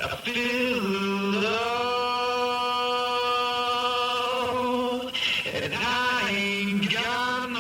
feel love, and I ain't got no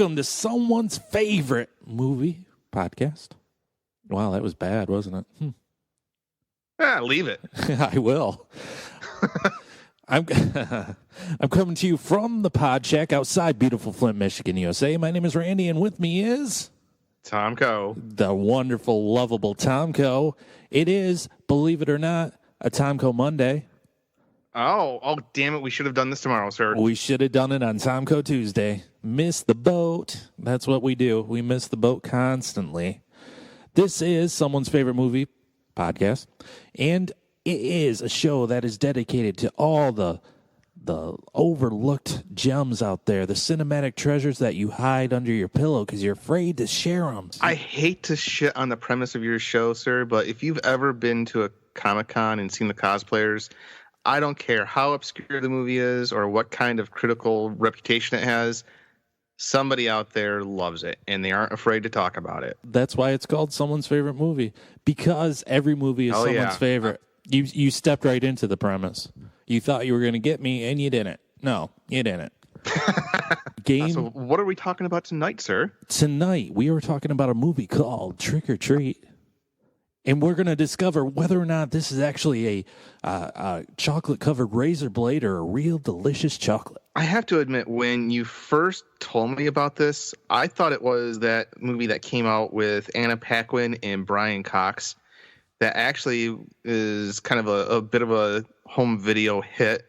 Welcome to someone's favorite movie podcast. Wow, that was bad, wasn't it? Leave it. I will. I'm coming to you from the Pod Shack outside beautiful Flint, Michigan, USA. My name is Randy, and with me is Tom Co. The wonderful, lovable Tom Co. It is, believe it or not, a Tom Co Monday. Oh, damn it. We should have done this tomorrow, sir. We should have done it on Tom Co Tuesday. Miss the boat. That's what we do. We miss the boat constantly. This is someone's favorite movie podcast, and it is a show that is dedicated to all the overlooked gems out there, the cinematic treasures that you hide under your pillow because you're afraid to share them. I hate to shit on the premise of your show, sir, but if you've ever been to a Comic-Con and seen the cosplayers, I don't care how obscure the movie is or what kind of critical reputation it has. Somebody out there loves it, and they aren't afraid to talk about it. That's why it's called someone's favorite movie, because every movie is someone's favorite. You stepped right into the premise. You thought you were going to get me, and you didn't. No, you didn't. So what are we talking about tonight, sir? Tonight, we are talking about a movie called Trick or Treat. And we're going to discover whether or not this is actually a chocolate-covered razor blade or a real delicious chocolate. I have to admit, when you first told me about this, I thought it was that movie that came out with Anna Paquin and Brian Cox that actually is kind of a bit of a home video hit.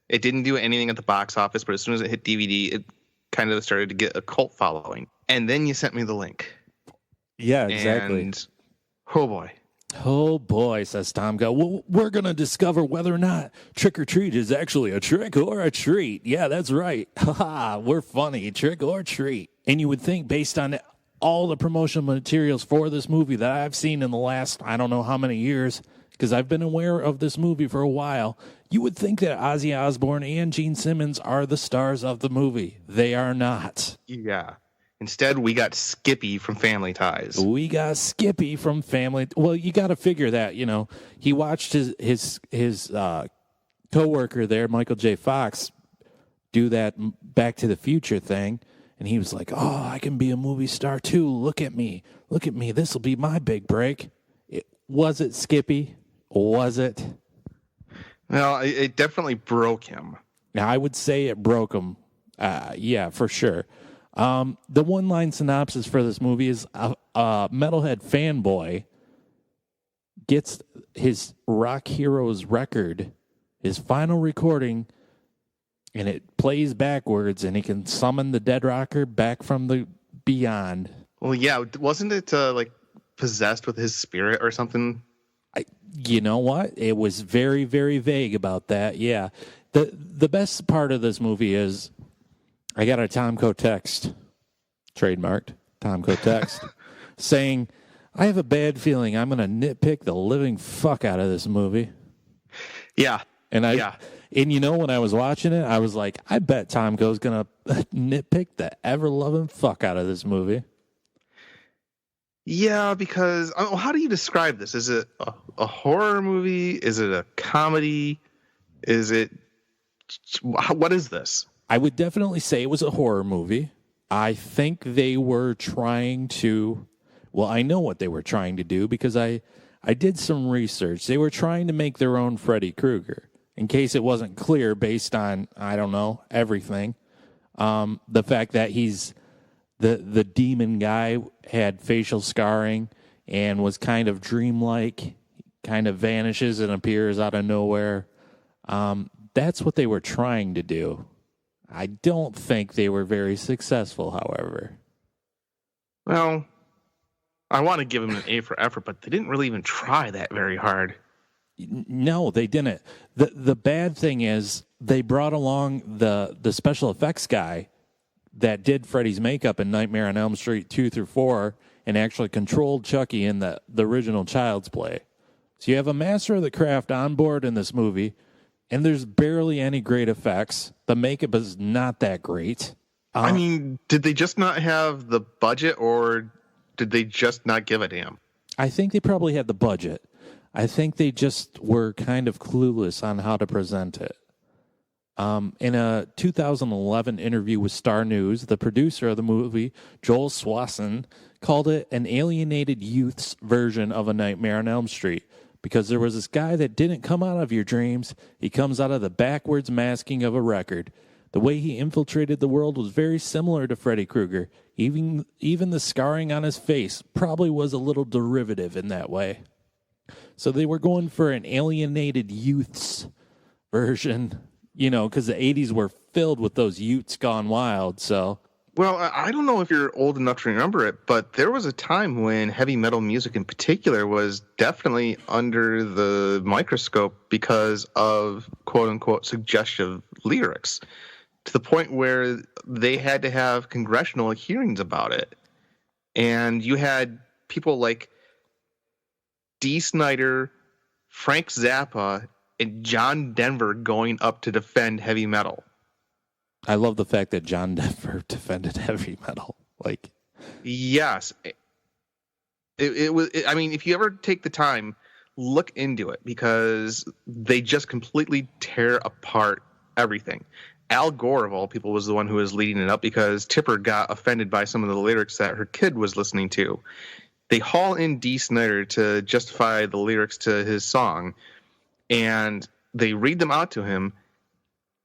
It didn't do anything at the box office, but as soon as it hit DVD, it kind of started to get a cult following. And then you sent me the link. Yeah, exactly. And oh, boy. Oh, boy, says Tom Go. Well, we're going to discover whether or not Trick or Treat is actually a trick or a treat. Yeah, that's right. Ha, we're funny. Trick or treat. And you would think, based on all the promotional materials for this movie that I've seen in the last, I don't know how many years, because I've been aware of this movie for a while, you would think that Ozzy Osbourne and Gene Simmons are the stars of the movie. They are not. Yeah. Instead, we got Skippy from Family Ties. We got Skippy from Family. Well, you got to figure that, you know, he watched his coworker there, Michael J. Fox, do that Back to the Future thing, and he was like, "Oh, I can be a movie star too. Look at me. This will be my big break." Was it Skippy? Was it? Well, it definitely broke him. I would say it broke him. Yeah, for sure. The one-line synopsis for this movie is a metalhead fanboy gets his Rock Heroes record, his final recording, and it plays backwards, and he can summon the dead rocker back from the beyond. Well, yeah, wasn't it like possessed with his spirit or something? You know what? It was very, very vague about that. Yeah. The best part of this movie is I got a Tomco text, trademarked Tomco text, saying, "I have a bad feeling I'm going to nitpick the living fuck out of this movie." Yeah. And you know, when I was watching it, I was like, I bet Tomco's going to nitpick the ever-loving fuck out of this movie. Yeah, because how do you describe this? Is it a horror movie? Is it a comedy? What is this? I would definitely say it was a horror movie. I think they were trying to, well, I know what they were trying to do because I did some research. They were trying to make their own Freddy Krueger, in case it wasn't clear based on, I don't know, everything. The fact that he's the demon guy had facial scarring and was kind of dreamlike kind of vanishes and appears out of nowhere. That's what they were trying to do. I don't think they were very successful, however. Well, I want to give them an A for effort, but they didn't really even try that very hard. No, they didn't. The bad thing is they brought along the special effects guy that did Freddy's makeup in Nightmare on Elm Street 2 through 4 and actually controlled Chucky in the original Child's Play. So you have a master of the craft on board in this movie, and there's barely any great effects. The makeup is not that great. I mean, did they just not have the budget, or did they just not give a damn? I think they probably had the budget. I think they just were kind of clueless on how to present it. In a 2011 interview with Star News, the producer of the movie, Joel Swanson, called it an alienated youth's version of A Nightmare on Elm Street, because there was this guy that didn't come out of your dreams. He comes out of the backwards masking of a record. The way he infiltrated the world was very similar to Freddy Krueger. Even the scarring on his face probably was a little derivative in that way. So they were going for an alienated youth's version, because the 80s were filled with those youths gone wild. So, well, I don't know if you're old enough to remember it, but there was a time when heavy metal music in particular was definitely under the microscope because of quote-unquote suggestive lyrics, to the point where they had to have congressional hearings about it. And you had people like Dee Snider, Frank Zappa, and John Denver going up to defend heavy metal. I love the fact that John Denver defended heavy metal. Yes. It was. I mean, if you ever take the time, look into it, because they just completely tear apart everything. Al Gore, of all people, was the one who was leading it up because Tipper got offended by some of the lyrics that her kid was listening to. They haul in Dee Snider to justify the lyrics to his song, and they read them out to him,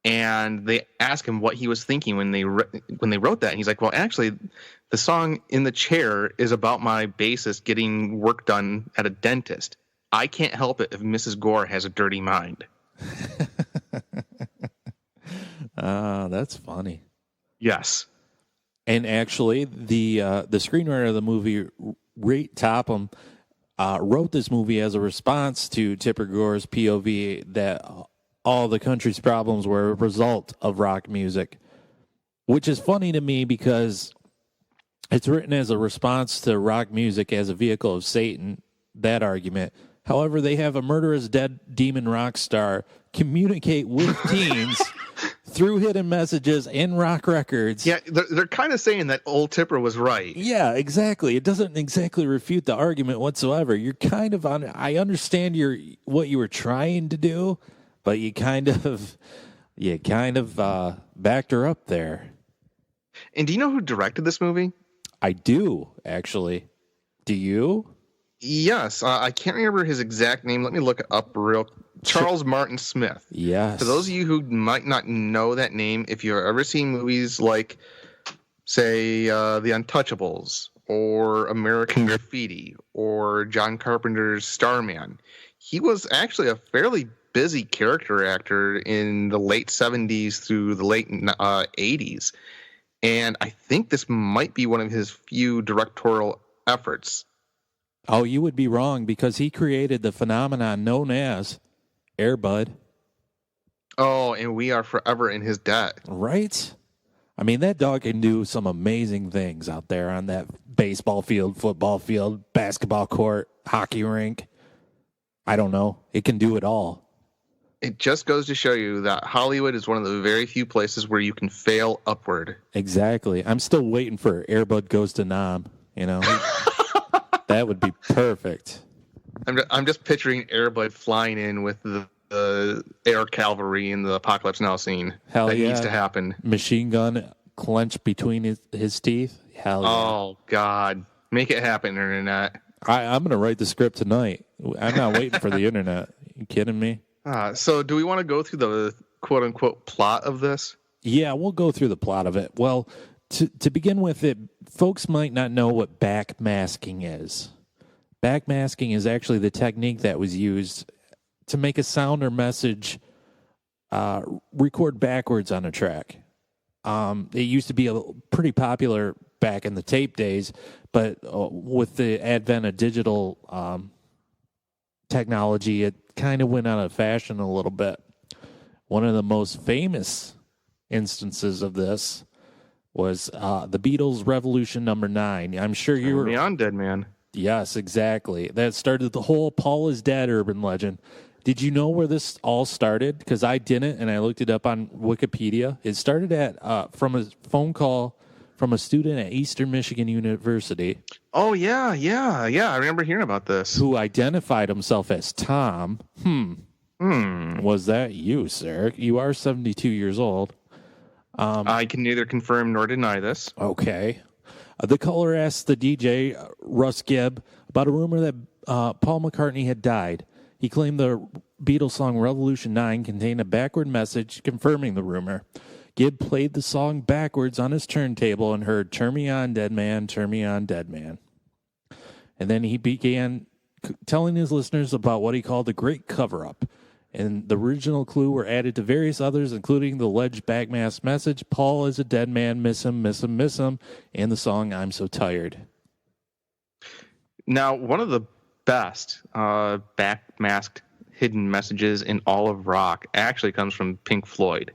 and they ask him what he was thinking when they wrote that. And he's like, well, actually, the song In the Chair is about my bassist getting work done at a dentist. I can't help it if Mrs. Gore has a dirty mind. That's funny. Yes. And actually, the screenwriter of the movie, Ray Topham, wrote this movie as a response to Tipper Gore's POV that all the country's problems were a result of rock music, which is funny to me because it's written as a response to rock music as a vehicle of Satan, that argument. However, they have a murderous dead demon rock star communicate with teens through hidden messages in rock records. Yeah, they're kind of saying that old Tipper was right. Yeah, exactly. It doesn't exactly refute the argument whatsoever. You're kind of on. I understand what you were trying to do, but you kind of backed her up there. And do you know who directed this movie? I do, actually. Do you? Yes, I can't remember his exact name. Let me look it up real. Charles Martin Smith. Yes. For those of you who might not know that name, if you've ever seen movies like, say, The Untouchables or American Graffiti or John Carpenter's Starman, he was actually a fairly busy character actor in the late 70s through the late 80s. And I think this might be one of his few directorial efforts. Oh, you would be wrong, because he created the phenomenon known as Air Bud. Oh, and we are forever in his debt. Right? I mean, that dog can do some amazing things out there on that baseball field, football field, basketball court, hockey rink. I don't know. It can do it all. It just goes to show you that Hollywood is one of the very few places where you can fail upward. Exactly. I'm still waiting for Air Bud Goes to Nam, That would be perfect. I'm just picturing Air Bud flying in with the air cavalry in the Apocalypse Now scene. Hell that yeah. needs to happen. Machine gun clenched between his teeth. Hell yeah. Oh, God. Make it happen, Internet. I'm going to write the script tonight. I'm not waiting for the Internet. You kidding me? So do we want to go through the quote-unquote plot of this? Yeah, we'll go through the plot of it. Well, to begin with, folks might not know what backmasking is. Backmasking is actually the technique that was used to make a sound or message record backwards on a track. It used to be pretty popular back in the tape days, but with the advent of digital technology, it kind of went out of fashion a little bit. One of the most famous instances of this was the Beatles' Revolution Number 9. I'm sure you were on Dead Man. Yes, exactly. That started the whole Paul is dead urban legend. Did you know where this all started? Because I didn't, and I looked it up on Wikipedia. It started from a phone call from a student at Eastern Michigan University. Oh, yeah. I remember hearing about this. Who identified himself as Tom. Was that you, sir? You are 72 years old. I can neither confirm nor deny this. Okay. The caller asked the DJ, Russ Gibb, about a rumor that Paul McCartney had died. He claimed the Beatles song Revolution 9 contained a backward message confirming the rumor. Gibb played the song backwards on his turntable and heard, "Turn me on, dead man, turn me on, dead man." And then he began telling his listeners about what he called the great cover-up. And the original clue were added to various others, including the alleged backmask message, "Paul is a dead man, miss him, miss him, miss him," and the song, "I'm So Tired." Now, one of the best backmasked hidden messages in all of rock actually comes from Pink Floyd.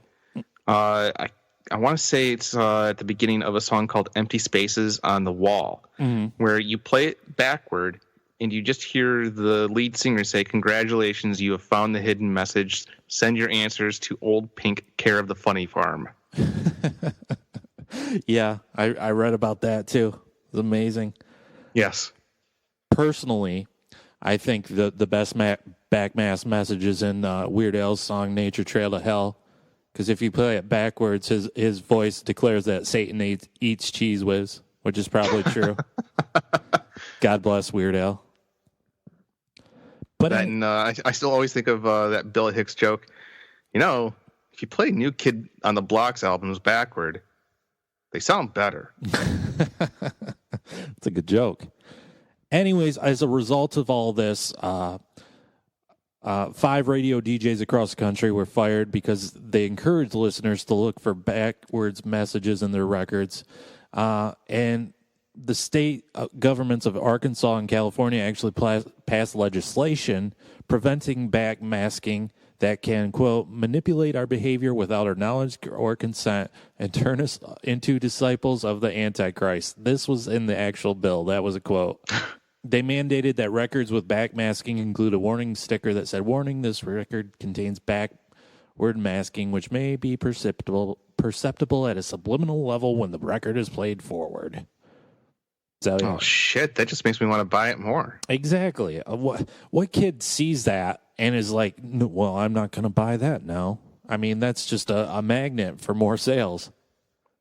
I want to say it's at the beginning of a song called "Empty Spaces on the Wall," where you play it backward and you just hear the lead singer say, "Congratulations, you have found the hidden message. Send your answers to Old Pink, care of the Funny Farm." Yeah, I read about that too. It's amazing. Yes. Personally, I think the best backmask message is in Weird Al's song "Nature Trail to Hell," because if you play it backwards, his voice declares that Satan eats Cheese Whiz, which is probably true. God bless Weird Al. But I still always think of that Bill Hicks joke. You know, if you play New Kid on the Block's albums backward, they sound better. It's a good joke. Anyways, as a result of all this, 5 radio DJs across the country were fired because they encouraged listeners to look for backwards messages in their records. And the state governments of Arkansas and California actually passed legislation preventing backmasking that can, quote, manipulate our behavior without our knowledge or consent and turn us into disciples of the Antichrist. This was in the actual bill. That was a quote. They mandated that records with backmasking include a warning sticker that said, "Warning, this record contains backward masking, which may be perceptible at a subliminal level when the record is played forward." So, oh, shit. That just makes me want to buy it more. Exactly. What kid sees that and is like, "Well, I'm not going to buy that now"? I mean, that's just a magnet for more sales.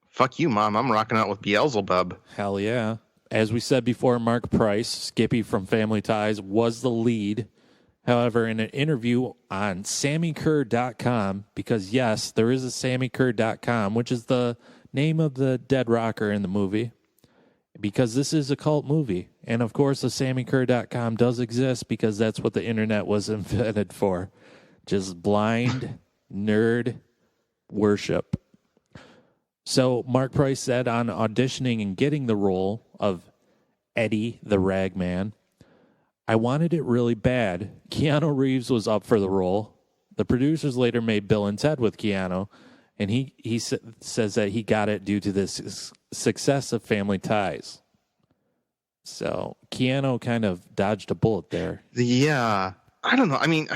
Fuck you, Mom. I'm rocking out with Beelzebub. Hell yeah. As we said before, Marc Price, Skippy from Family Ties, was the lead. However, in an interview on SammiCurr.com, because yes, there is a SammiCurr.com, which is the name of the dead rocker in the movie, because this is a cult movie. And of course, the SammiCurr.com does exist because that's what the internet was invented for. Just blind nerd worship. So Marc Price said on auditioning and getting the role of Eddie the Ragman, "I wanted it really bad. Keanu Reeves was up for the role. The producers later made Bill and Ted with Keanu, and he says that he got it due to the success of Family Ties." So Keanu kind of dodged a bullet there. Yeah. I don't know. I mean,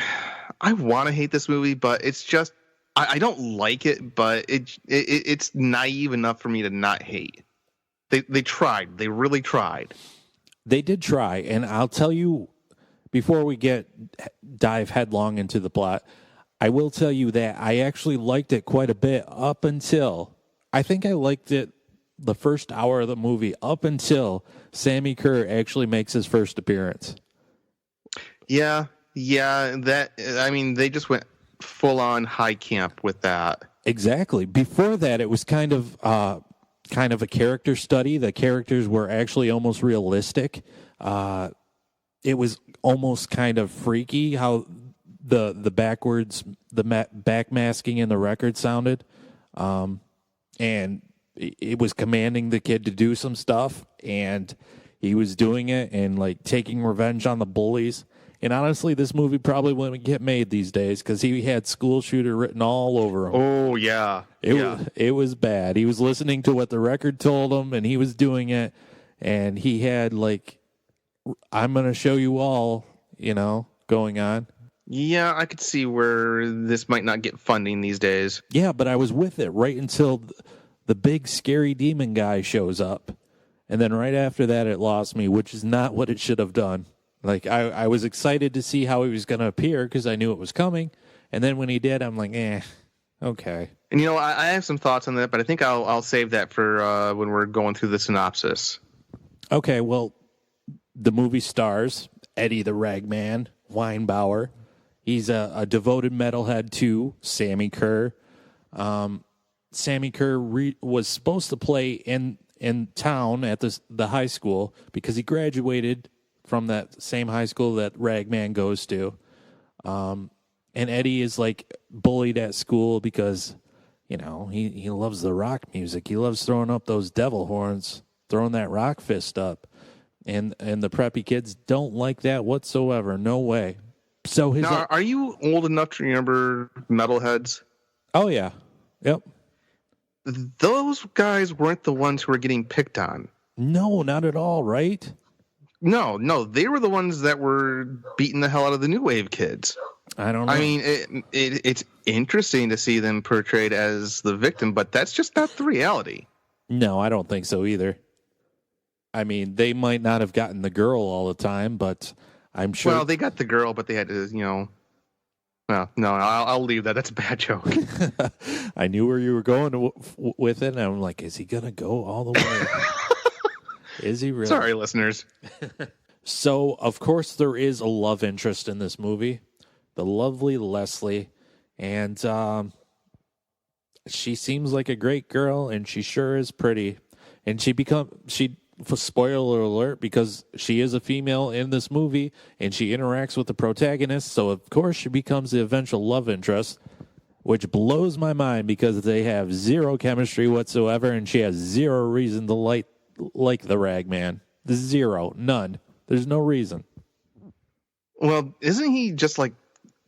I want to hate this movie, but it's just, I don't like it, but it's naive enough for me to not hate. They tried. They really tried. They did try, and I'll tell you, before we dive headlong into the plot, I will tell you that I actually liked it quite a bit up until, I think I liked it the first hour of the movie, up until Sammi Curr actually makes his first appearance. Yeah, they just went full-on high camp with that. Exactly. Before that, it was kind of a character study. The characters were actually almost realistic. it was almost kind of freaky how the backmasking in the record sounded, and it was commanding the kid to do some stuff, and he was doing it and like taking revenge on the bullies. And honestly, this movie probably wouldn't get made these days because he had school shooter written all over him. Oh, yeah. It was bad. He was listening to what the record told him, and he was doing it. And he had, like, I'm going to show you all, going on. Yeah, I could see where this might not get funding these days. Yeah, but I was with it right until the big scary demon guy shows up. And then right after that, it lost me, which is not what it should have done. Like, I was excited to see how he was going to appear because I knew it was coming. And then when he did, I'm like, okay. And, I have some thoughts on that, but I think I'll save that for when we're going through the synopsis. Okay, well, the movie stars Eddie the Ragman, Weinbauer. He's a devoted metalhead to Sammi Curr. Sammi Curr was supposed to play in town at the high school because he graduated from that same high school that Ragman goes to. And Eddie is like bullied at school because, he loves the rock music. He loves throwing up those devil horns, throwing that rock fist up. And the preppy kids don't like that whatsoever. No way. So now, are you old enough to remember Metalheads? Oh, yeah. Yep. Those guys weren't the ones who were getting picked on. No, not at all, right? No, they were the ones that were beating the hell out of the new wave kids. I don't know. I mean, it's interesting to see them portrayed as the victim, but that's just not the reality. No, I don't think so either. I mean, they might not have gotten the girl all the time, but I'm sure. Well, they got the girl, but they had to, Well, no, I'll leave that. That's a bad joke. I knew where you were going with it, and I'm like, is he going to go all the way? Is he really? Sorry, listeners. So, of course, there is a love interest in this movie, the lovely Leslie, and she seems like a great girl, and she sure is pretty. And spoiler alert, because she is a female in this movie, and she interacts with the protagonist, so of course she becomes the eventual love interest, which blows my mind because they have zero chemistry whatsoever, and she has zero reason to like the Ragman. Zero. None. There's no reason. Well, isn't he just like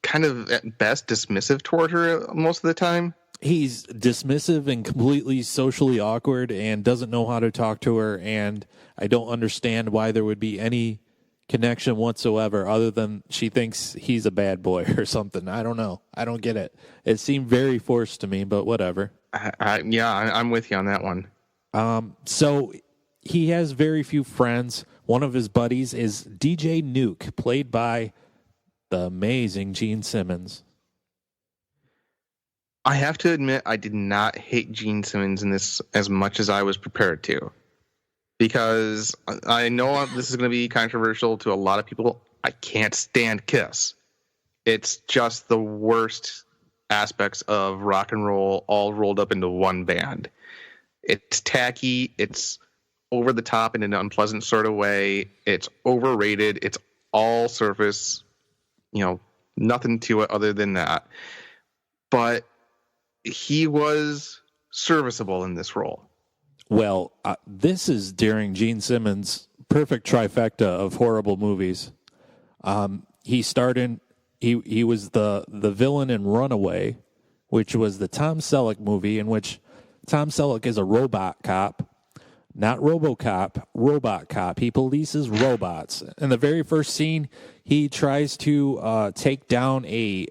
kind of at best dismissive toward her most of the time? He's dismissive and completely socially awkward and doesn't know how to talk to her, and I don't understand why there would be any connection whatsoever other than she thinks he's a bad boy or something. I don't know. I don't get it. It seemed very forced to me, but whatever. I'm with you on that one. So he has very few friends. One of his buddies is DJ Nuke, played by the amazing Gene Simmons. I have to admit, I did not hate Gene Simmons in this as much as I was prepared to. Because I know this is going to be controversial to a lot of people. I can't stand Kiss. It's just the worst aspects of rock and roll all rolled up into one band. It's tacky. It's over the top in an unpleasant sort of way. It's overrated. It's all surface. Nothing to it other than that. But he was serviceable in this role. Well, this is during Gene Simmons' perfect trifecta of horrible movies. He starred in, he was the villain in Runaway, which was the Tom Selleck movie in which Tom Selleck is a robot cop, not RoboCop, robot cop. He polices robots. In the very first scene, he tries to take down a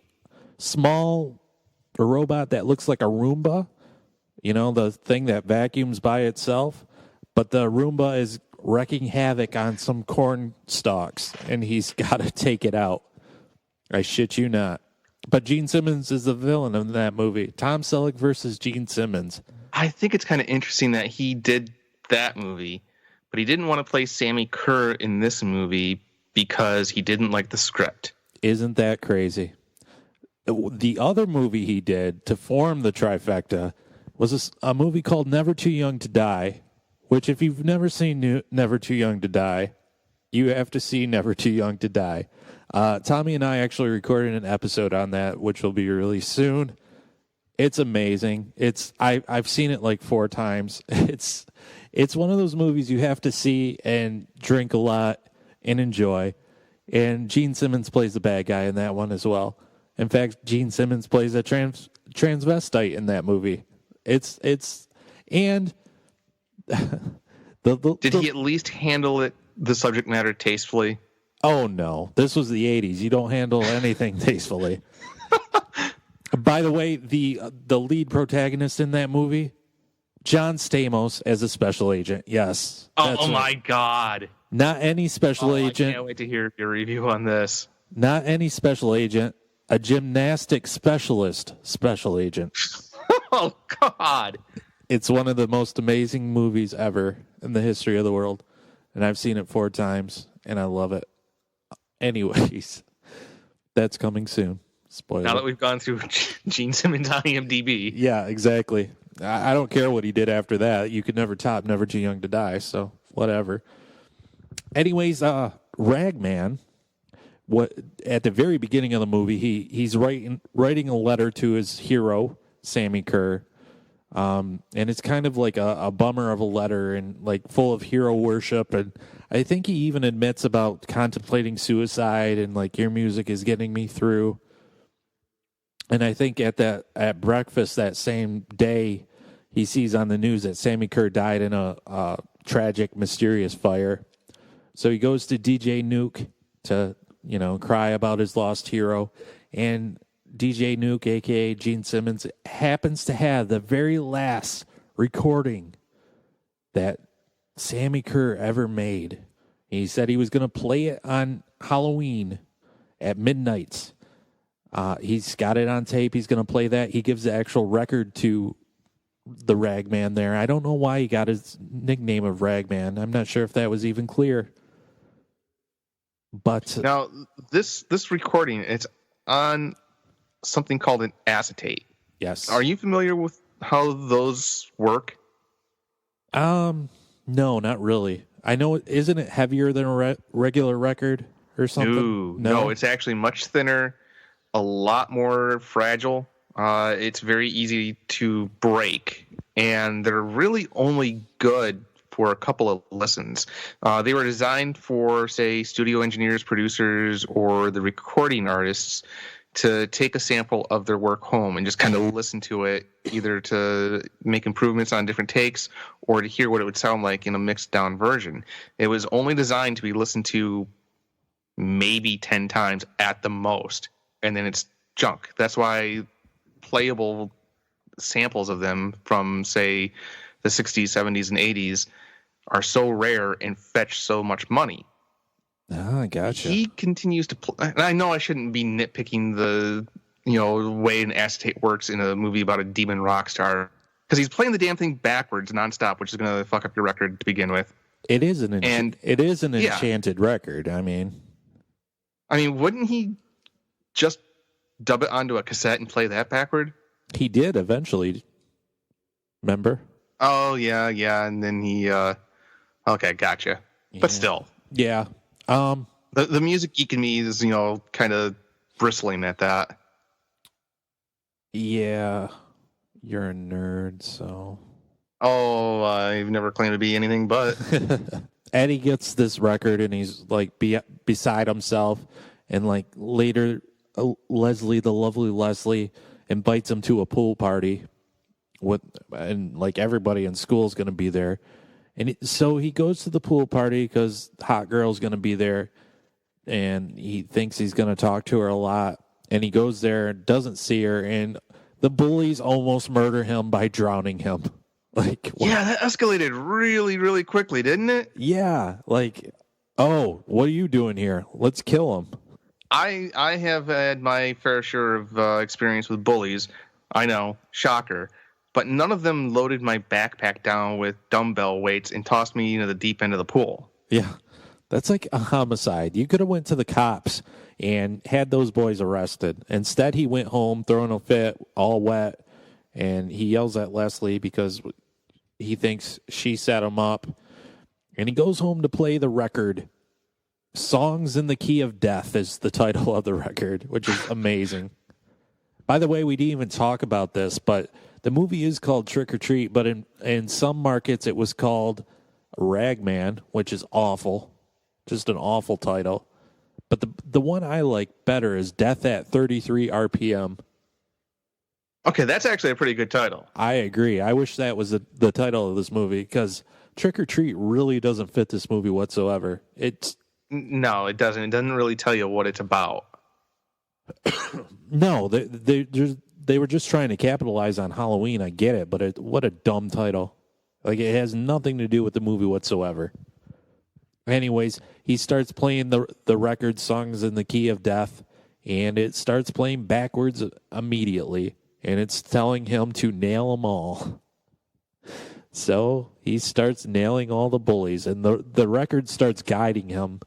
robot that looks like a Roomba, the thing that vacuums by itself, but the Roomba is wreaking havoc on some corn stalks, and he's got to take it out. I shit you not. But Gene Simmons is the villain in that movie. Tom Selleck versus Gene Simmons. I think it's kind of interesting that he did that movie, but he didn't want to play Sammi Curr in this movie because he didn't like the script. Isn't that crazy? The other movie he did to form the trifecta was a movie called Never Too Young to Die, which if you've never seen Never Too Young to Die, You have to see Never Too Young to Die. Tommy and I actually recorded an episode on that, which will be released soon. It's amazing. I've seen it like 4 times. It's one of those movies you have to see and drink a lot and enjoy. And Gene Simmons plays the bad guy in that one as well. In fact, Gene Simmons plays a transvestite in that movie. And did he at least handle the subject matter tastefully? Oh no, this was the 80s. You don't handle anything tastefully. By the way, the lead protagonist in that movie, John Stamos as a special agent. Yes. Oh my God. Not any special agent. I can't wait to hear your review on this. Not any special agent. A gymnastic specialist special agent. Oh God. It's one of the most amazing movies ever in the history of the world. And I've seen it 4 times, and I love it. Anyways, that's coming soon. Spoiler. Now that we've gone through Gene Simmons on IMDb. Yeah, exactly. I don't care what he did after that. You could never top Never Too Young to Die, so whatever. Anyways, Ragman, at the very beginning of the movie, he's writing a letter to his hero, Sammi Curr. And it's kind of like a bummer of a letter and like full of hero worship. And I think he even admits about contemplating suicide and like, your music is getting me through. And I think at breakfast that same day, he sees on the news that Sammi Curr died in a tragic, mysterious fire. So he goes to DJ Nuke to, cry about his lost hero. And DJ Nuke, a.k.a. Gene Simmons, happens to have the very last recording that Sammi Curr ever made. He said he was going to play it on Halloween at midnight. He's got it on tape. He's going to play that. He gives the actual record to the Ragman there. I don't know why he got his nickname of Ragman. I'm not sure if that was even clear. But now this recording, it's on something called an acetate. Yes. Are you familiar with how those work? No, not really. I know, isn't it heavier than a regular record or something? No, it's actually much thinner, a lot more fragile. It's very easy to break, and they're really only good for a couple of listens. They were designed for, say, studio engineers, producers, or the recording artists to take a sample of their work home and just kind of listen to it, either to make improvements on different takes or to hear what it would sound like in a mixed down version. It was only designed to be listened to maybe 10 times at the most, and then it's junk. That's why playable samples of them from, say, the 60s, 70s, and 80s are so rare and fetch so much money. Oh, I gotcha. He continues to play. And I know I shouldn't be nitpicking the way an acetate works in a movie about a demon rock star, because he's playing the damn thing backwards nonstop, which is going to fuck up your record to begin with. It is an enchanted record. I mean, wouldn't he just dub it onto a cassette and play that backward? He did eventually. Remember? Oh yeah, and then he. Okay, gotcha. Yeah. But still, yeah. The music geek in me is kind of bristling at that. Yeah, you're a nerd, so. Oh, I've never claimed to be anything but. Eddie gets this record and he's like beside himself, and like later, Leslie, the lovely Leslie, invites him to a pool party and like everybody in school is going to be there. And so he goes to the pool party because hot girl's going to be there, and he thinks he's going to talk to her a lot. And he goes there and doesn't see her, and the bullies almost murder him by drowning him. Like, yeah, that escalated really, really quickly, didn't it? Yeah, like, oh, what are you doing here? Let's kill him. I have had my fair share of experience with bullies. I know, shocker. But none of them loaded my backpack down with dumbbell weights and tossed me into the deep end of the pool. Yeah, that's like a homicide. You could have went to the cops and had those boys arrested. Instead, he went home throwing a fit, all wet, and he yells at Leslie because he thinks she set him up. And he goes home to play the record Songs in the Key of Death is the title of the record, which is amazing. By the way, we didn't even talk about this, but the movie is called Trick or Treat, but in some markets it was called Ragman, which is awful. Just an awful title. But the one I like better is Death at 33 RPM. Okay, that's actually a pretty good title. I agree. I wish that was the title of this movie, because Trick or Treat really doesn't fit this movie whatsoever. No, it doesn't. It doesn't really tell you what it's about. No, they were just trying to capitalize on Halloween. I get it, but what a dumb title. Like, it has nothing to do with the movie whatsoever. Anyways, he starts playing the record Songs in the Key of Death, and it starts playing backwards immediately, and it's telling him to nail them all. So he starts nailing all the bullies, and the record starts guiding him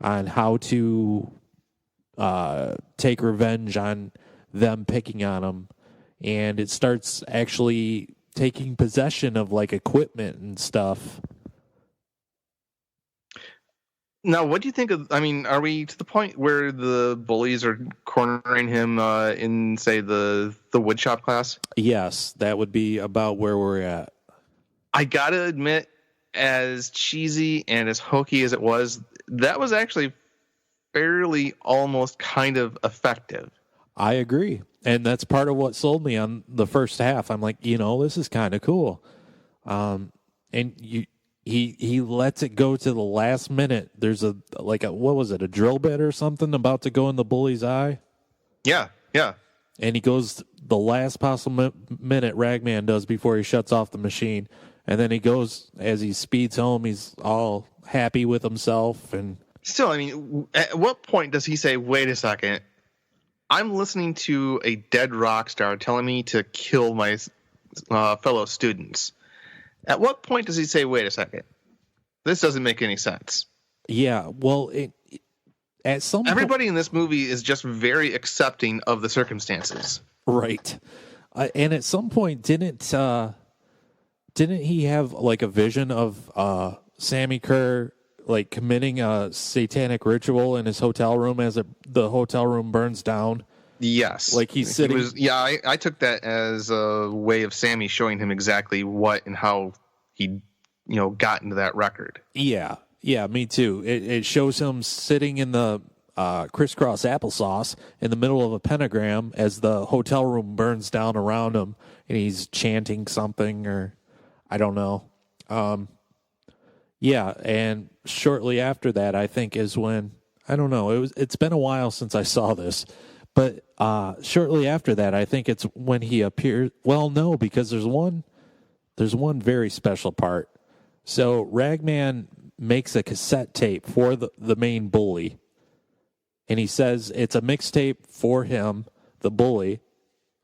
on how to take revenge on them picking on him, and it starts actually taking possession of like equipment and stuff. Now, what do you think of? I mean, are we to the point where the bullies are cornering him in, say, the woodshop class? Yes, that would be about where we're at. I gotta admit, as cheesy and as hokey as it was, that was actually fairly almost kind of effective. I agree. And that's part of what sold me on the first half. I'm like, this is kind of cool. And he lets it go to the last minute. There's what was it, a drill bit or something about to go in the bully's eye? Yeah. And he goes the last possible minute Ragman does before he shuts off the machine. And then he goes, as he speeds home, he's all happy with himself. And still, I mean, at what point does he say, wait a second, I'm listening to a dead rock star telling me to kill my fellow students? At what point does he say, wait a second, this doesn't make any sense? Yeah, well, at some everybody in this movie is just very accepting of the circumstances. Right. And at some point, didn't he have like a vision of Sammi Curr like committing a satanic ritual in his hotel room as the hotel room burns down? Yes. Like he's sitting. I took that as a way of Sammy showing him exactly what and how he, got into that record. Yeah, me too. It shows him sitting in the crisscross applesauce in the middle of a pentagram as the hotel room burns down around him, and he's chanting something, or I don't know. Yeah, and shortly after that, I think, is when, I don't know, it's been a while since I saw this, but shortly after that, I think it's when he appears. Well, no, because there's one very special part. So Ragman makes a cassette tape for the main bully, and he says it's a mixtape for him, the bully,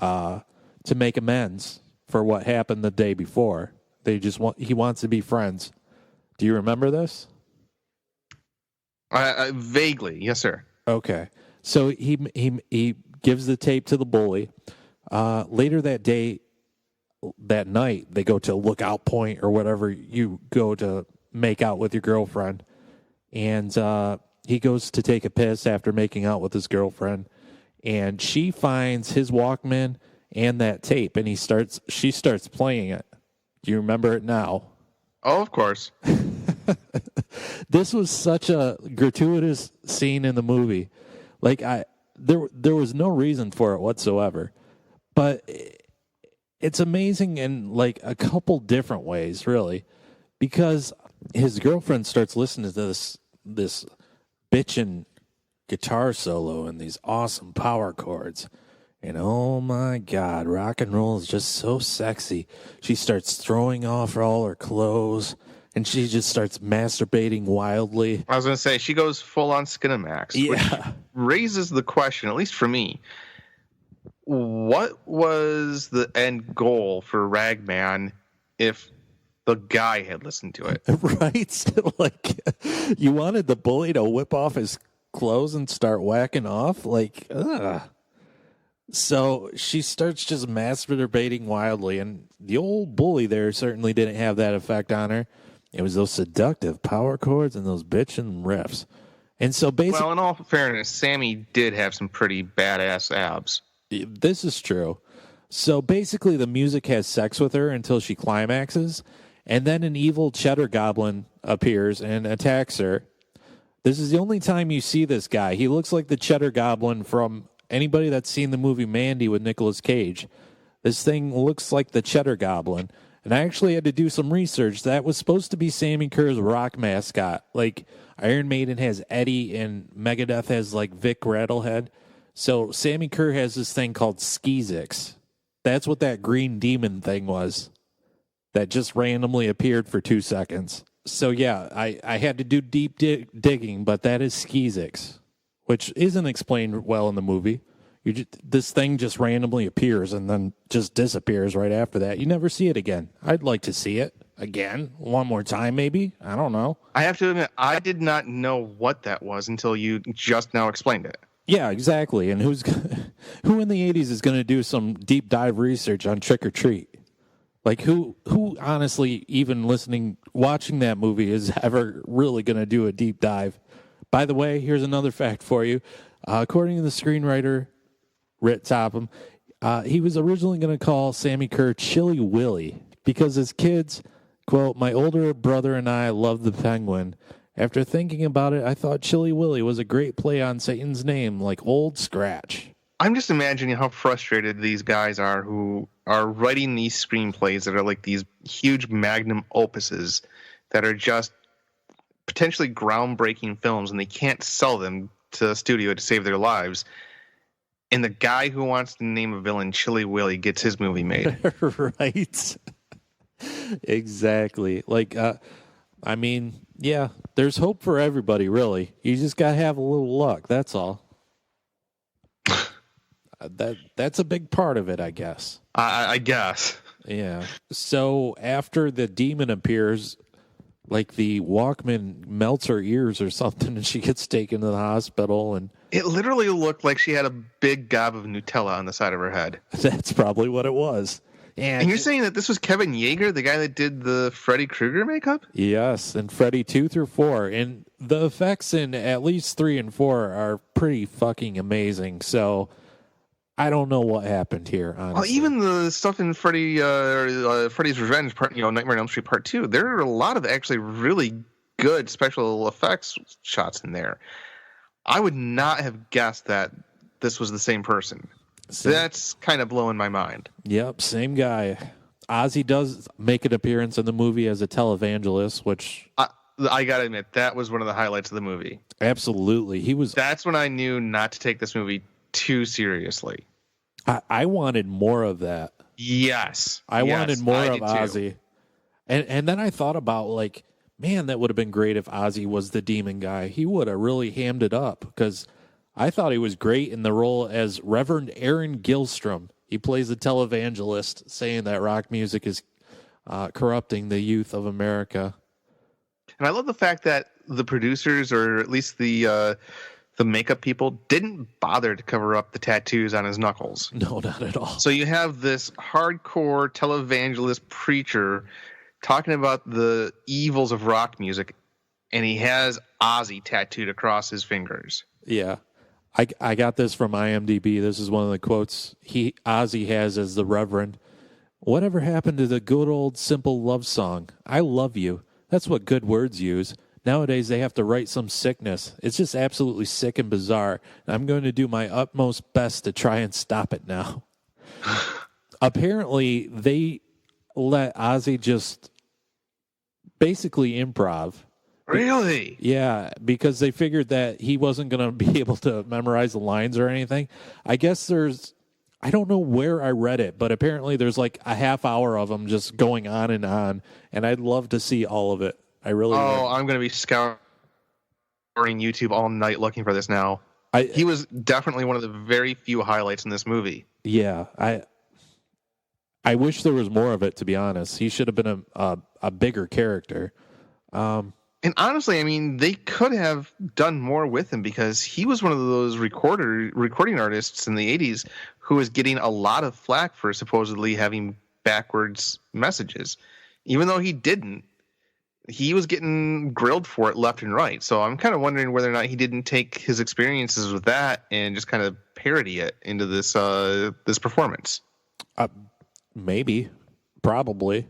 to make amends for what happened the day before. He wants to be friends. Do you remember this? Vaguely, yes, sir. Okay, so he gives the tape to the bully. Later that night, they go to Lookout Point or whatever you go to make out with your girlfriend, and he goes to take a piss after making out with his girlfriend, and she finds his Walkman and that tape, and she starts playing it. Do you remember it now? Oh, of course. This was such a gratuitous scene in the movie. Like, there was no reason for it whatsoever. But it's amazing in like a couple different ways, really. Because his girlfriend starts listening to this bitchin' guitar solo and these awesome power chords. And oh my God, rock and roll is just so sexy. She starts throwing off all her clothes, and she just starts masturbating wildly. I was going to say, she goes full on Skinamax, which raises the question, at least for me, what was the end goal for Ragman if the guy had listened to it? Right? Like, you wanted the bully to whip off his clothes and start whacking off? Like, ugh. So she starts just masturbating wildly, and the old bully there certainly didn't have that effect on her. It was those seductive power chords and those bitchin' riffs. And so basically, Well, in all fairness, Sammy did have some pretty badass abs. this is true. So basically, the music has sex with her until she climaxes, and then an evil cheddar goblin appears and attacks her. This is the only time you see this guy. He looks like the cheddar goblin from anybody that's seen the movie Mandy with Nicolas Cage. This thing looks like the cheddar goblin. And I actually had to do some research. That was supposed to be Sammi Curr's rock mascot. Like Iron Maiden has Eddie and Megadeth has like Vic Rattlehead. So Sammi Curr has this thing called Skeezix. That's what that green demon thing was that just randomly appeared for 2 seconds. So yeah, I had to do deep digging, but that is Skeezix, which isn't explained well in the movie. This thing just randomly appears and then just disappears right after that. You never see it again. I'd like to see it again, one more time maybe. I don't know. I have to admit, I did not know what that was until you just now explained it. Yeah, exactly. And who in the 80s is going to do some deep dive research on Trick or Treat? Like who honestly, even watching that movie is ever really going to do a deep dive? By the way, here's another fact for you. According to the screenwriter, Rit Topham, he was originally going to call Sammi Curr Chilly Willy because as kids, quote, my older brother and I loved the Penguin. After thinking about it, I thought Chilly Willy was a great play on Satan's name, like Old Scratch. I'm just imagining how frustrated these guys are who are writing these screenplays that are like these huge magnum opuses that are just potentially groundbreaking films, and they can't sell them to the studio to save their lives. And the guy who wants to name a villain Chilly Willy gets his movie made. Right. Exactly. Like, I mean, yeah, there's hope for everybody, really. You just got to have a little luck. That's all. That's a big part of it, I guess. I guess. Yeah. So after the demon appears, like the Walkman melts her ears or something, and she gets taken to the hospital. And it literally looked like she had a big gob of Nutella on the side of her head. That's probably what it was. And you're saying that this was Kevin Yeager, the guy that did the Freddy Krueger makeup? Yes, and Freddy 2 through 4. And the effects in at least 3 and 4 are pretty fucking amazing. So I don't know what happened here, honestly. Well, even the stuff in Freddy's Revenge, Nightmare on Elm Street Part 2, there are a lot of actually really good special effects shots in there. I would not have guessed that this was the same person. That's kind of blowing my mind. Yep, same guy. Ozzy does make an appearance in the movie as a televangelist, which I gotta admit, that was one of the highlights of the movie. Absolutely. That's when I knew not to take this movie too seriously. I wanted more of that. Yes. I wanted more of Ozzy. And then I thought about, like, man, that would have been great if Ozzy was the demon guy. He would have really hammed it up because I thought he was great in the role as Reverend Aaron Gilstrom. He plays a televangelist saying that rock music is corrupting the youth of America. And I love the fact that the producers, or at least the makeup people, didn't bother to cover up the tattoos on his knuckles. No, not at all. So you have this hardcore televangelist preacher talking about the evils of rock music, and he has Ozzy tattooed across his fingers. Yeah. I got this from IMDb. This is one of the quotes Ozzy has as the Reverend. Whatever happened to the good old simple love song? I love you. That's what good words use. Nowadays, they have to write some sickness. It's just absolutely sick and bizarre. I'm going to do my utmost best to try and stop it now. Apparently, they let Ozzy just basically improv. Really? Yeah, because they figured that he wasn't going to be able to memorize the lines or anything. I guess I don't know where I read it, but apparently there's like a half hour of them just going on, and I'd love to see all of it. I really would. I'm going to be scouring YouTube all night looking for this now. He was definitely one of the very few highlights in this movie. Yeah, I wish there was more of it, to be honest. He should have been a bigger character. And honestly, I mean, they could have done more with him because he was one of those recording artists in the 80s who was getting a lot of flack for supposedly having backwards messages. Even though he didn't, he was getting grilled for it left and right. So I'm kind of wondering whether or not he didn't take his experiences with that and just kind of parody it into this performance. Maybe, probably.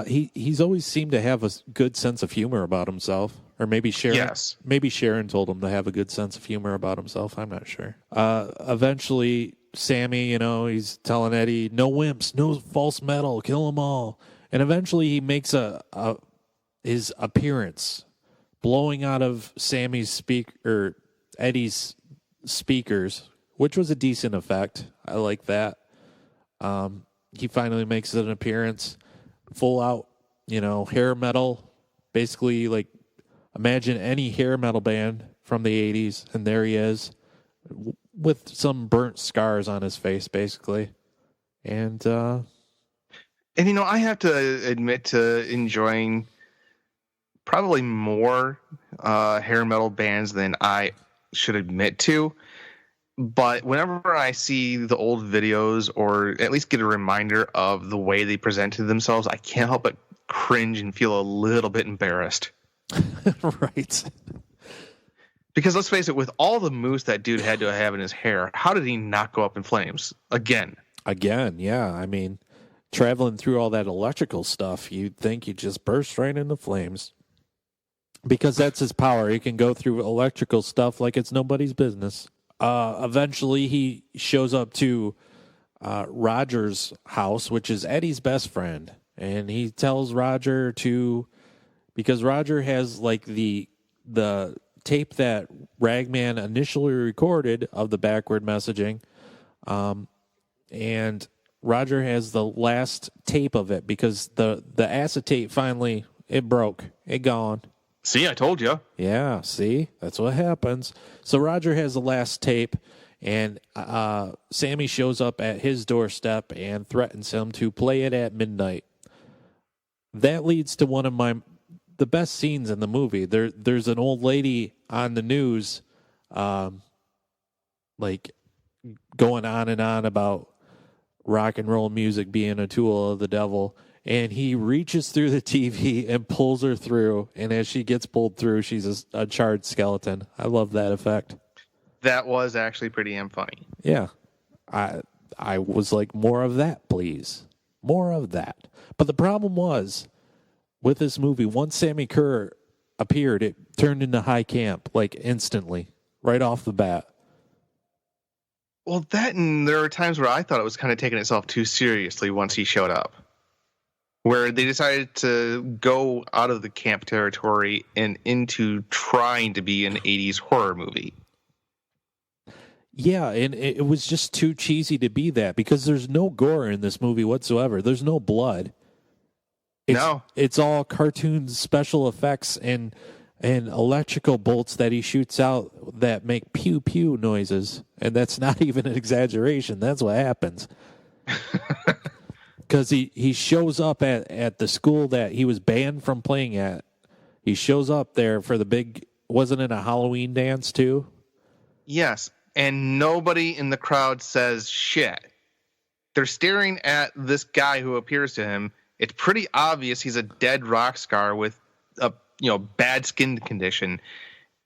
He's always seemed to have a good sense of humor about himself, or maybe Sharon. Yes. Maybe Sharon told him to have a good sense of humor about himself. I'm not sure. Eventually, Sammy, he's telling Eddie, "No wimps, no false metal, kill them all." And eventually, he makes his appearance, blowing out of Eddie's speakers, which was a decent effect. I like that. He finally makes an appearance. Full out, hair metal. Basically, like, imagine any hair metal band from the 80s, and there he is with some burnt scars on his face, basically. And I have to admit to enjoying probably more hair metal bands than I should admit to. But whenever I see the old videos or at least get a reminder of the way they presented themselves, I can't help but cringe and feel a little bit embarrassed. Right. Because let's face it, with all the mousse that dude had to have in his hair, how did he not go up in flames again? Again, yeah. I mean, traveling through all that electrical stuff, you'd think he'd just burst right into flames. Because that's his power. He can go through electrical stuff like it's nobody's business. Eventually, he shows up to Roger's house, which is Eddie's best friend. And he tells Roger because Roger has like the tape that Ragman initially recorded of the backward messaging. And Roger has the last tape of it because the acetate finally, it broke. It gone. See, I told you. Yeah, see? That's what happens. So Roger has the last tape, and Sammy shows up at his doorstep and threatens him to play it at midnight. That leads to one of the best scenes in the movie. There's an old lady on the news, like, going on and on about rock and roll music being a tool of the devil. And he reaches through the TV and pulls her through. And as she gets pulled through, she's a charred skeleton. I love that effect. That was actually pretty damn funny. Yeah. I was like, more of that, please. More of that. But the problem was, with this movie, once Sammi Curr appeared, it turned into high camp, like instantly, right off the bat. Well, and there are times where I thought it was kind of taking itself too seriously once he showed up. Where they decided to go out of the camp territory and into trying to be an 80s horror movie. Yeah, and it was just too cheesy to be that because there's no gore in this movie whatsoever. There's no blood. It's all cartoons, special effects, and electrical bolts that he shoots out that make pew pew noises. And that's not even an exaggeration. That's what happens. Because he shows up at the school that he was banned from playing at. He shows up there for the big, wasn't it a Halloween dance too? Yes, and nobody in the crowd says shit. They're staring at this guy who appears to him. It's pretty obvious he's a dead rock star with a bad skin condition.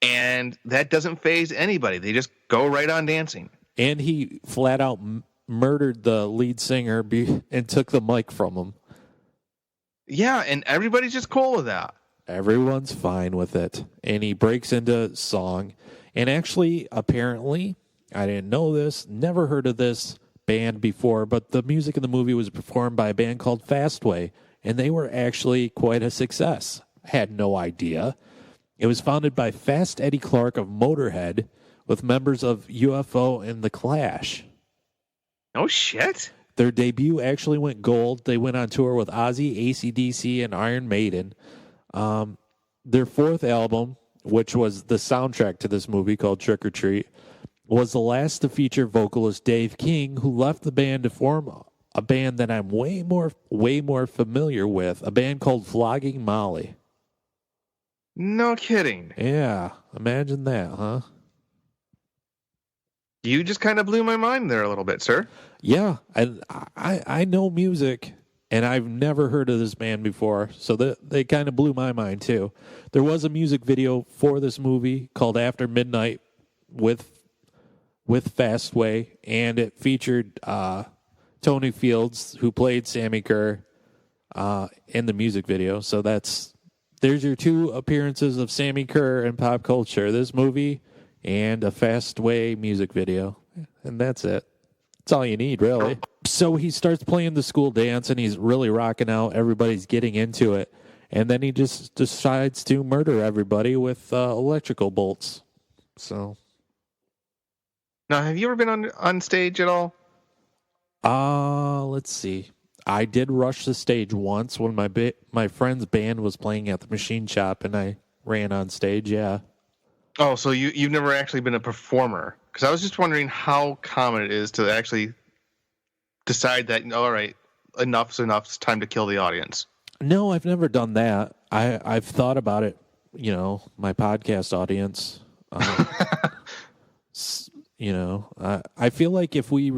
And that doesn't faze anybody. They just go right on dancing. And he flat out murdered the lead singer and took the mic from him. Yeah, and everybody's just cool with that. Everyone's fine with it. And he breaks into song. And actually, apparently, I didn't know this, never heard of this band before, but the music in the movie was performed by a band called Fastway, and they were actually quite a success. I had no idea. It was founded by Fast Eddie Clark of Motorhead with members of UFO and The Clash. Oh, shit. Their debut actually went gold. They went on tour with Ozzy, AC/DC, and Iron Maiden. Their fourth album, which was the soundtrack to this movie called Trick or Treat, was the last to feature vocalist Dave King, who left the band to form a band that I'm way more familiar with, a band called Flogging Molly. No kidding. Yeah, imagine that, huh? You just kind of blew my mind there a little bit, sir. Yeah, and I know music, and I've never heard of this band before, so they kind of blew my mind too. There was a music video for this movie called After Midnight with Fastway, and it featured Tony Fields, who played Sammi Curr, in the music video. So there's your two appearances of Sammi Curr in pop culture: this movie and a Fastway music video, and that's it. That's all you need, really. So he starts playing the school dance, and he's really rocking out. Everybody's getting into it. And then he just decides to murder everybody with electrical bolts. So. Now, have you ever been on stage at all? Let's see. I did rush the stage once when my friend's band was playing at the machine shop, and I ran on stage, yeah. Oh, so you've never actually been a performer? Because I was just wondering how common it is to actually decide that, all right, enough's enough, it's time to kill the audience. No, I've never done that. I've thought about it, my podcast audience. I feel like if we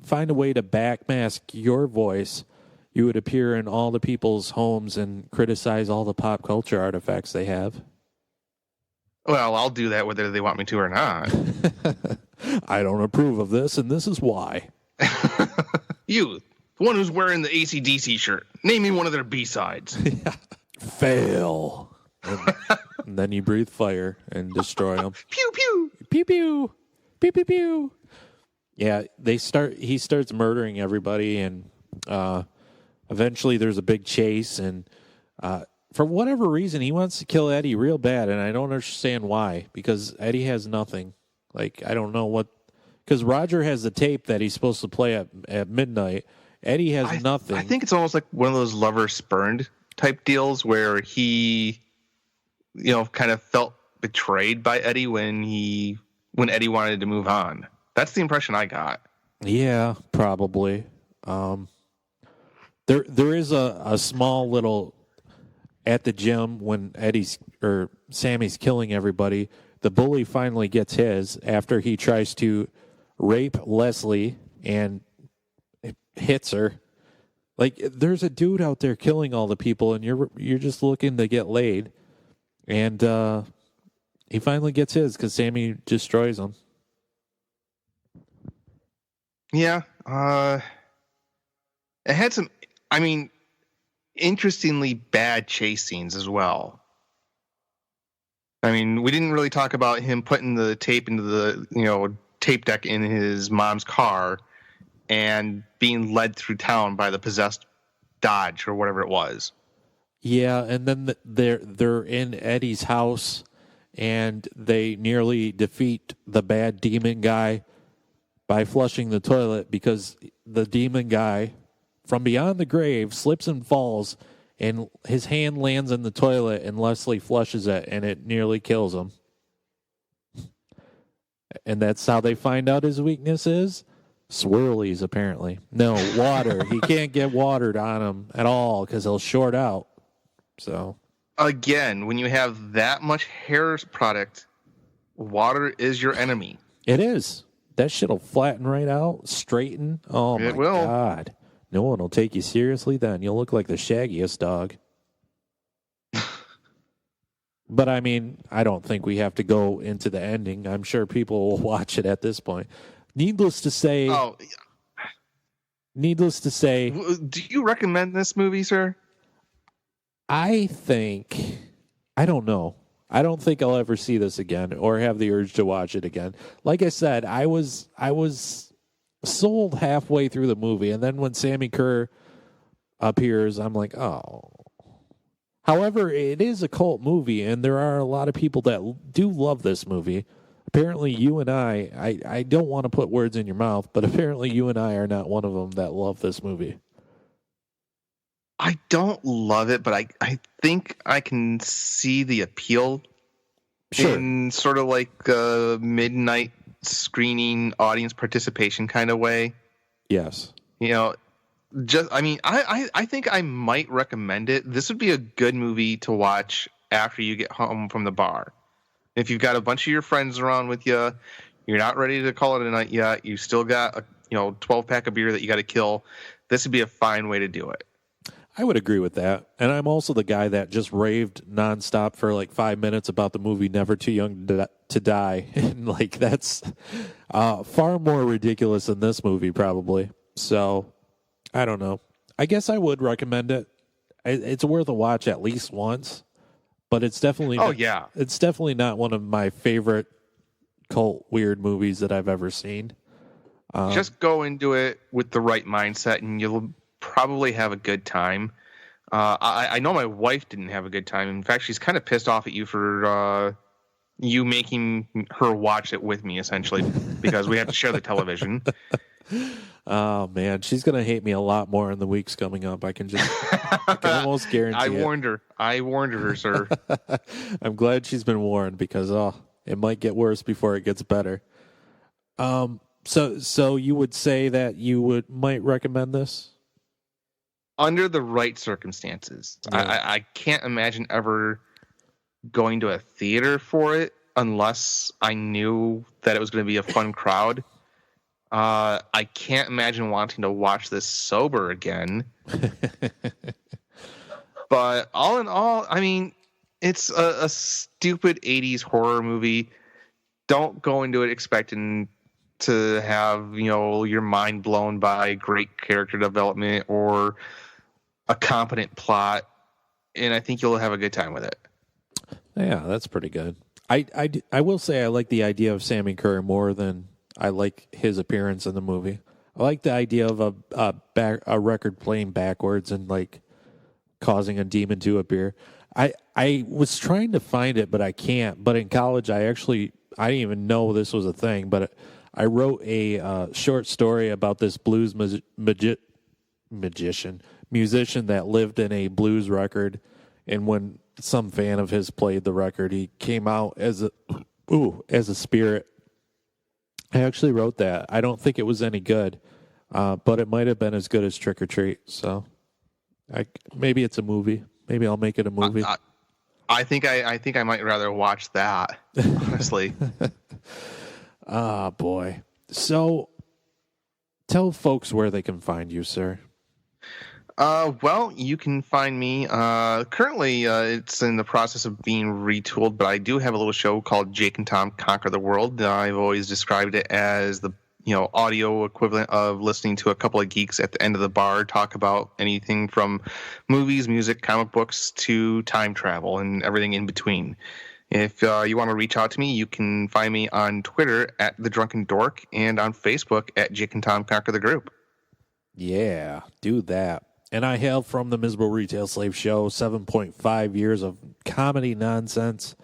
find a way to backmask your voice, you would appear in all the people's homes and criticize all the pop culture artifacts they have. Well, I'll do that whether they want me to or not. I don't approve of this, and this is why. You, the one who's wearing the AC/DC shirt, name me one of their B-sides. Fail. And then you breathe fire and destroy them. Pew, pew. Pew, pew. Pew, pew, pew. Yeah, he starts murdering everybody, and eventually there's a big chase, and for whatever reason, he wants to kill Eddie real bad, and I don't understand why, because Eddie has nothing. Like, I don't know what... Because Roger has the tape that he's supposed to play at midnight. Eddie has nothing. I think it's almost like one of those lover spurned type deals where he, kind of felt betrayed by Eddie when Eddie wanted to move on. That's the impression I got. Yeah, probably. There is a small little... At the gym, when Sammy's killing everybody, the bully finally gets his after he tries to rape Leslie and hits her. Like, there's a dude out there killing all the people, and you're just looking to get laid. And he finally gets his because Sammy destroys him. Yeah. It had some... interestingly bad chase scenes as well. We didn't really talk about him putting the tape into the tape deck in his mom's car and being led through town by the possessed Dodge or whatever it was. Yeah, and then they're in Eddie's house, and they nearly defeat the bad demon guy by flushing the toilet, because the demon guy from beyond the grave slips and falls, and his hand lands in the toilet, and Leslie flushes it, and it nearly kills him. And that's how they find out his weakness is? Swirlies, apparently. No, water. He can't get watered on him at all because he'll short out. So, again, when you have that much hair product, water is your enemy. It is. That shit'll flatten right out, straighten. Oh, my God. No one will take you seriously then. You'll look like the shaggiest dog. But, I don't think we have to go into the ending. I'm sure people will watch it at this point. Needless to say... Do you recommend this movie, sir? I don't know. I don't think I'll ever see this again or have the urge to watch it again. Like I said, I was sold halfway through the movie, and then when Sammi Curr appears, I'm like, oh. However, it is a cult movie, and there are a lot of people that do love this movie. Apparently, you and I don't want to put words in your mouth, but apparently you and I are not one of them that love this movie. I don't love it, but I think I can see the appeal in sort of like a midnight screening audience participation kind of way. Yes. I think I might recommend it. This would be a good movie to watch after you get home from the bar. If you've got a bunch of your friends around with you, you're not ready to call it a night yet. You still got 12-pack of beer that you got to kill, this would be a fine way to do it. I would agree with that. And I'm also the guy that just raved nonstop for like 5 minutes about the movie Never Too Young to Die. And like that's far more ridiculous than this movie probably. So I don't know. I guess I would recommend it. It's worth a watch at least once, but it's definitely it's definitely not one of my favorite cult weird movies that I've ever seen. Just go into it with the right mindset and you'll probably have a good time. I know my wife didn't have a good time. In fact, she's kind of pissed off at you for you making her watch it with me, essentially, because we have to share the television. Oh man, she's gonna hate me a lot more in the weeks coming up. I can almost guarantee. I warned her, sir. I'm glad she's been warned because it might get worse before it gets better. So you would say that you might recommend this? Under the right circumstances. Yeah. I can't imagine ever going to a theater for it unless I knew that it was going to be a fun crowd. I can't imagine wanting to watch this sober again. But all in all, I mean, it's a stupid 80s horror movie. Don't go into it expecting to have, your mind blown by great character development or a competent plot, and I think you'll have a good time with it. Yeah, that's pretty good. I will say I like the idea of Sammi Curr more than I like his appearance in the movie. I like the idea of a record playing backwards and like causing a demon to appear. I was trying to find it, but I can't. But in college, I didn't even know this was a thing, but I wrote a short story about this blues musician that lived in a blues record, and when some fan of his played the record, he came out as a spirit. I actually wrote that. I don't think it was any good, but it might have been as good as Trick or Treat. So, maybe it's a movie. Maybe I'll make it a movie. I think I might rather watch that, honestly. Ah, boy. So, tell folks where they can find you, sir. Well, you can find me. Currently, it's in the process of being retooled, but I do have a little show called Jake and Tom Conquer the World. I've always described it as the audio equivalent of listening to a couple of geeks at the end of the bar talk about anything from movies, music, comic books to time travel and everything in between. If you want to reach out to me, you can find me on Twitter at The Drunken Dork and on Facebook at Jake and Tom Conquer the Group. Yeah, do that. And I hail from the Miserable Retail Slave Show, 7.5 years of comedy nonsense.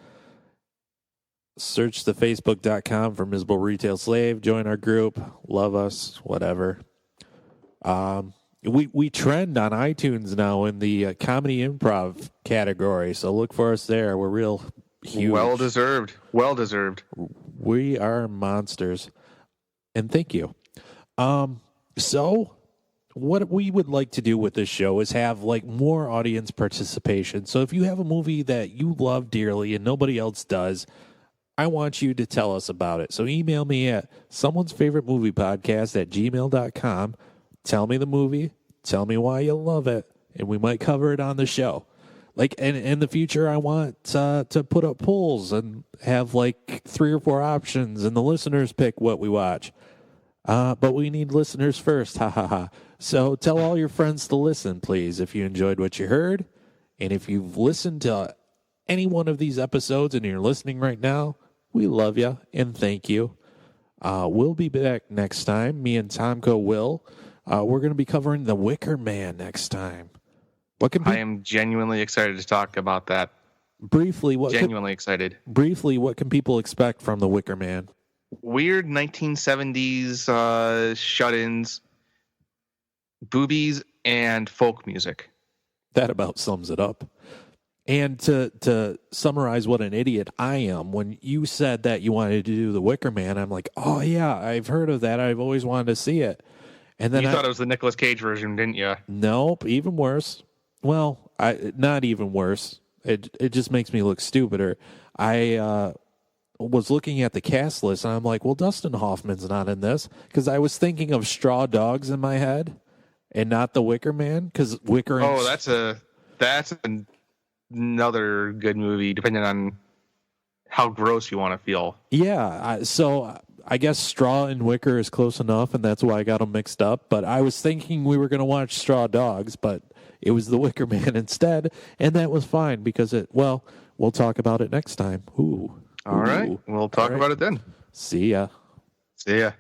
Search the Facebook.com for Miserable Retail Slave. Join our group. Love us. Whatever. We trend on iTunes now in the comedy improv category, so look for us there. We're real huge. Well deserved. We are monsters. And thank you. So what we would like to do with this show is have like more audience participation. So if you have a movie that you love dearly and nobody else does, I want you to tell us about it. So email me at someone'sfavoritemoviepodcast@gmail.com. Tell me the movie. Tell me why you love it. And we might cover it on the show. Like in the future, I want to put up polls and have like 3 or 4 options and the listeners pick what we watch. But we need listeners first. Ha ha ha. So tell all your friends to listen, please, if you enjoyed what you heard. And if you've listened to any one of these episodes and you're listening right now, we love you and thank you. We'll be back next time. Me and Tomko will. We're going to be covering The Wicker Man next time. I am genuinely excited to talk about that. Briefly, what can people expect from The Wicker Man? Weird 1970s shut-ins, boobies, and folk music. That about sums it up. And to summarize what an idiot I am, when you said that you wanted to do The Wicker Man, I'm like, oh yeah, I've heard of that. I've always wanted to see it. And then you thought it was the Nicolas Cage version, didn't you? Nope, even worse. Well, not even worse. It just makes me look stupider. I was looking at the cast list, and I'm like, well, Dustin Hoffman's not in this, because I was thinking of Straw Dogs in my head, and not The Wicker Man, because Wicker. Oh, that's another good movie, depending on how gross you want to feel. Yeah, so I guess Straw and Wicker is close enough, and that's why I got them mixed up. But I was thinking we were going to watch Straw Dogs, but it was The Wicker Man instead, and that was fine because we'll talk about it next time. Ooh. All right. We'll talk about it then. See ya. See ya.